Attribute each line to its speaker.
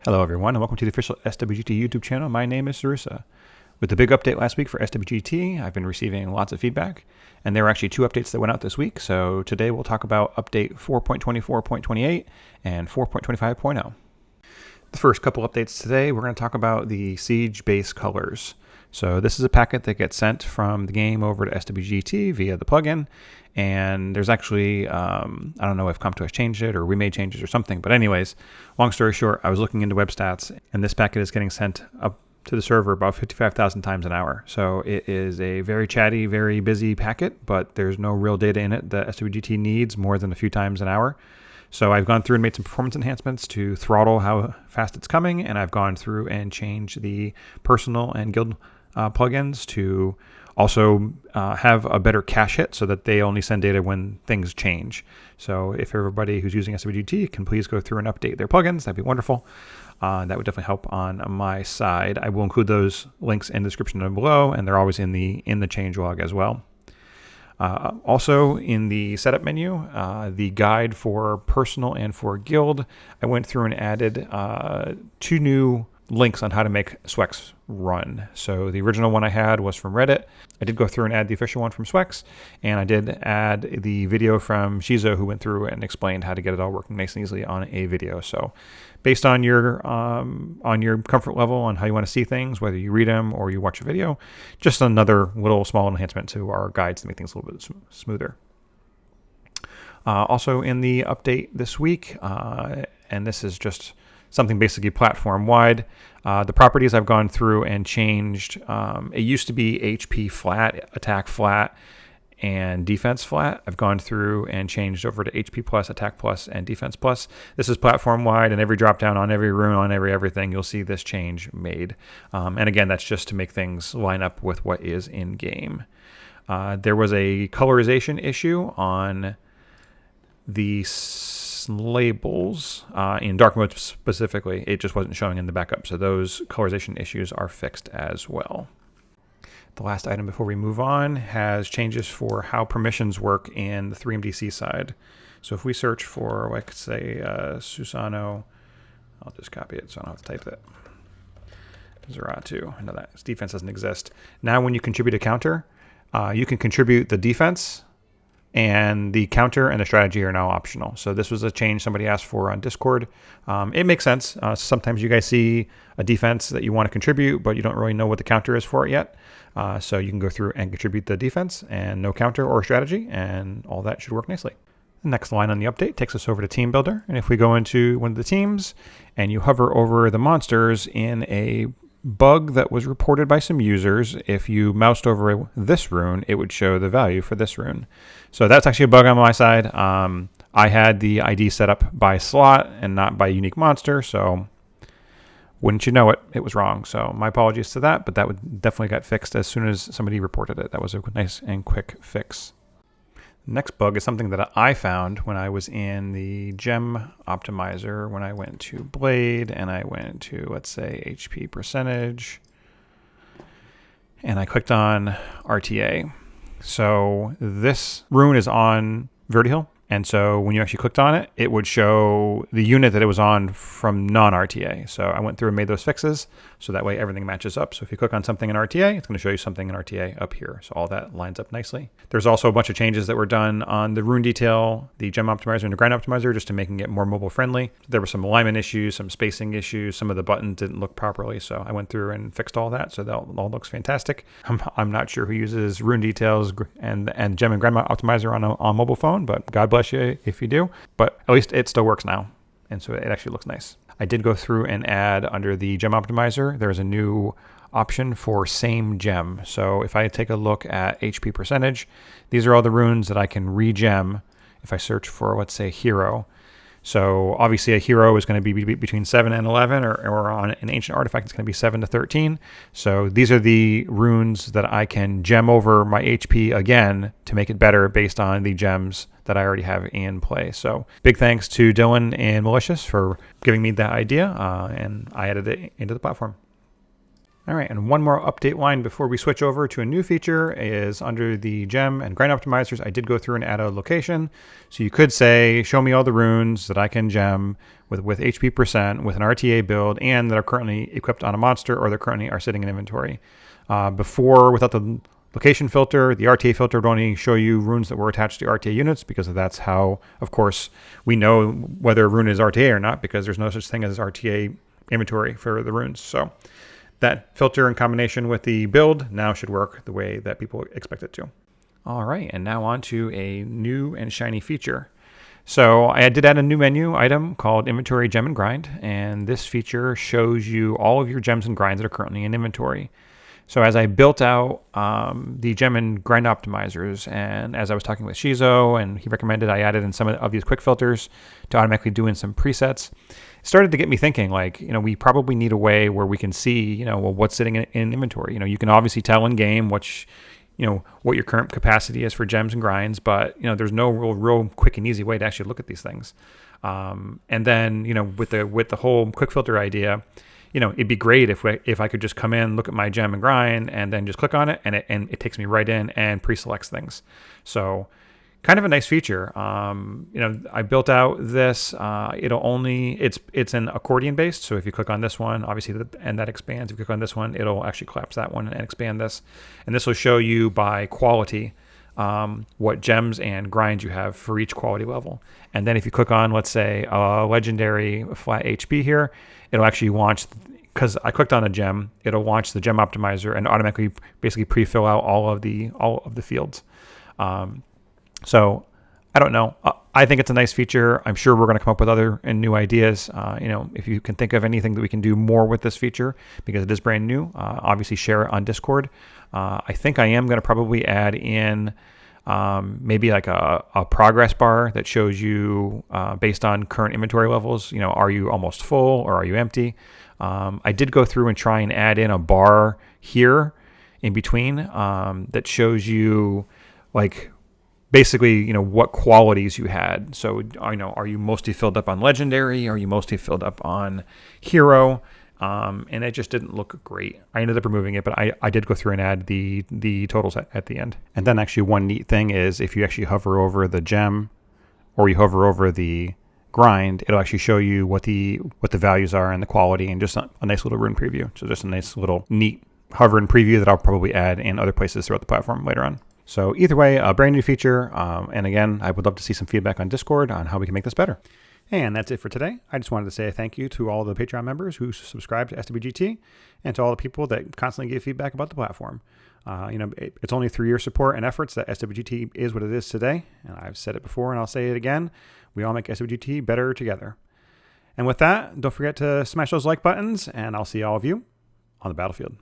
Speaker 1: Hello everyone and welcome to the official SWGT YouTube channel. My name is Sarusa. With the big update last week for SWGT, I've been receiving lots of feedback, and there were actually 2 updates that went out this week. So today we'll talk about update 4.24.28 and 4.25.0. The first couple updates today, we're going to talk about the Siege base colors. So this is a packet that gets sent from the game over to SWGT via the plugin, and there's actually, I don't know if Compto has changed it or we made changes or something, but anyways, long story short, I was looking into web stats, and this packet is getting sent up to the server about 55,000 times an hour. So it is a very chatty, very busy packet, but there's no real data in it that SWGT needs more than a few times an hour. So I've gone through and made some performance enhancements to throttle how fast it's coming, and I've gone through and changed the personal and guild plugins to also have a better cache hit so that they only send data when things change. So if everybody who's using SWGT can please go through and update their plugins, that'd be wonderful. That would definitely help on my side. I will include those links in the description down below, and they're always in the changelog as well. Also in the setup menu, the guide for personal and for guild, I went through and added 2 new links on how to make SWGT run. So the original one I had was from Reddit. I did go through and add the official one from SWGT, and I did add the video from Shizo, who went through and explained how to get it all working nice and easily on a video. So based on your comfort level on how you want to see things, whether you read them or you watch a video, just another little small enhancement to our guides to make things a little bit smoother. Also in the update this week, and this is just something basically platform-wide. The properties I've gone through and changed. It used to be HP flat, attack flat, and defense flat. I've gone through and changed over to HP plus, attack plus, and defense plus. This is platform-wide, and every drop-down on every rune, on everything, you'll see this change made. And again, that's just to make things line up with what is in-game. There was a colorization issue on the labels in dark mode specifically. It just wasn't showing in the backup, so those colorization issues are fixed as well. The last item before we move on has changes for how permissions work in the 3MDC side. So if we search for, like, say, Susano, I'll just copy it so I don't have to type it. Zeratu, I know that defense doesn't exist. Now when you contribute a counter, you can contribute the defense, and the counter and the strategy are now optional. So this was a change somebody asked for on Discord. It makes sense. Sometimes you guys see a defense that you want to contribute, but you don't really know what the counter is for it yet. So you can go through and contribute the defense and no counter or strategy, and all that should work nicely. The next line on the update takes us over to Team Builder. And if we go into one of the teams and you hover over the monsters in a bug that was reported by some users, if you moused over this rune, it would show the value for this rune. So that's actually a bug on my side. I had the ID set up by slot and not by unique monster, so wouldn't you know it, it was wrong. So my apologies to that, but that would definitely got fixed as soon as somebody reported it. That was a nice and quick fix. Next bug is something that I found when I was in the Gem optimizer, when I went to Blade and I went to, let's say, HP percentage, and I clicked on RTA. So this rune is on Vertihill, and so when you actually clicked on it, it would show the unit that it was on from non-RTA. So I went through and made those fixes, so that way everything matches up. So if you click on something in RTA, it's going to show you something in RTA up here. So all that lines up nicely. There's also a bunch of changes that were done on the Rune Detail, the Gem optimizer, and the Grind optimizer, just to making it more mobile friendly. There were some alignment issues, some spacing issues, some of the buttons didn't look properly. So I went through and fixed all that, so that all looks fantastic. I'm not sure who uses Rune Details and Gem and Grind optimizer on mobile phone, but God bless you if you do. But at least it still works now, and so it actually looks nice. I did go through and add under the Gem optimizer, there's a new option for same gem. So if I take a look at HP percentage, these are all the runes that I can regem if I search for, let's say, hero. So obviously a hero is going to be between 7 and 11, or on an ancient artifact, it's going to be 7 to 13. So these are the runes that I can gem over my HP again to make it better based on the gems that I already have in play. So big thanks to Dylan and Malicious for giving me that idea, and I added it into the platform. All right, and one more update line before we switch over to a new feature is under the gem and grind optimizers. I did go through and add a location. So you could say, show me all the runes that I can gem with HP percent with an RTA build and that are currently equipped on a monster or that currently are sitting in inventory. Before, without the location filter, the RTA filter would only show you runes that were attached to RTA units because that's how, of course, we know whether a rune is RTA or not because there's no such thing as RTA inventory for the runes. So that filter in combination with the build now should work the way that people expect it to. All right, and now on to a new and shiny feature. So I did add a new menu item called Inventory Gem and Grind, and this feature shows you all of your gems and grinds that are currently in inventory. So as I built out the gem and grind optimizers, and as I was talking with Shizo, and he recommended I added in some of these quick filters to automatically do in some presets, it started to get me thinking, like, we probably need a way where we can see, well, what's sitting in inventory. You can obviously tell in game what your current capacity is for gems and grinds, but there's no real quick and easy way to actually look at these things. And then with the whole quick filter idea, it'd be great if I could just come in, look at my gem and grind, and then just click on it, and it takes me right in and pre-selects things. So kind of a nice feature. I built out this. It's an accordion based. So if you click on this one, obviously, and that expands. If you click on this one, it'll actually collapse that one and expand this. And this will show you by quality what gems and grinds you have for each quality level. And then if you click on, let's say, a legendary flat HP here, it'll actually launch, because I clicked on a gem, it'll launch the gem optimizer and automatically basically pre-fill out all of the fields. So I don't know. I think it's a nice feature. I'm sure we're going to come up with other and new ideas. If you can think of anything that we can do more with this feature, because it is brand new, obviously share it on Discord. I think I am going to probably add in maybe like a progress bar that shows you based on current inventory levels, are you almost full or are you empty? I did go through and try and add in a bar here in between that shows you like basically, what qualities you had. So, are you mostly filled up on legendary? Are you mostly filled up on hero? And it just didn't look great. I ended up removing it, but I did go through and add the totals at the end. And then actually one neat thing is if you actually hover over the gem or you hover over the grind, it'll actually show you what the values are and the quality and just a nice little rune preview. So just a nice little neat hover and preview that I'll probably add in other places throughout the platform later on. So either way, a brand new feature. And again, I would love to see some feedback on Discord on how we can make this better. And that's it for today. I just wanted to say a thank you to all the Patreon members who subscribe to SWGT and to all the people that constantly give feedback about the platform. It's only through your support and efforts that SWGT is what it is today. And I've said it before and I'll say it again. We all make SWGT better together. And with that, don't forget to smash those like buttons and I'll see all of you on the battlefield.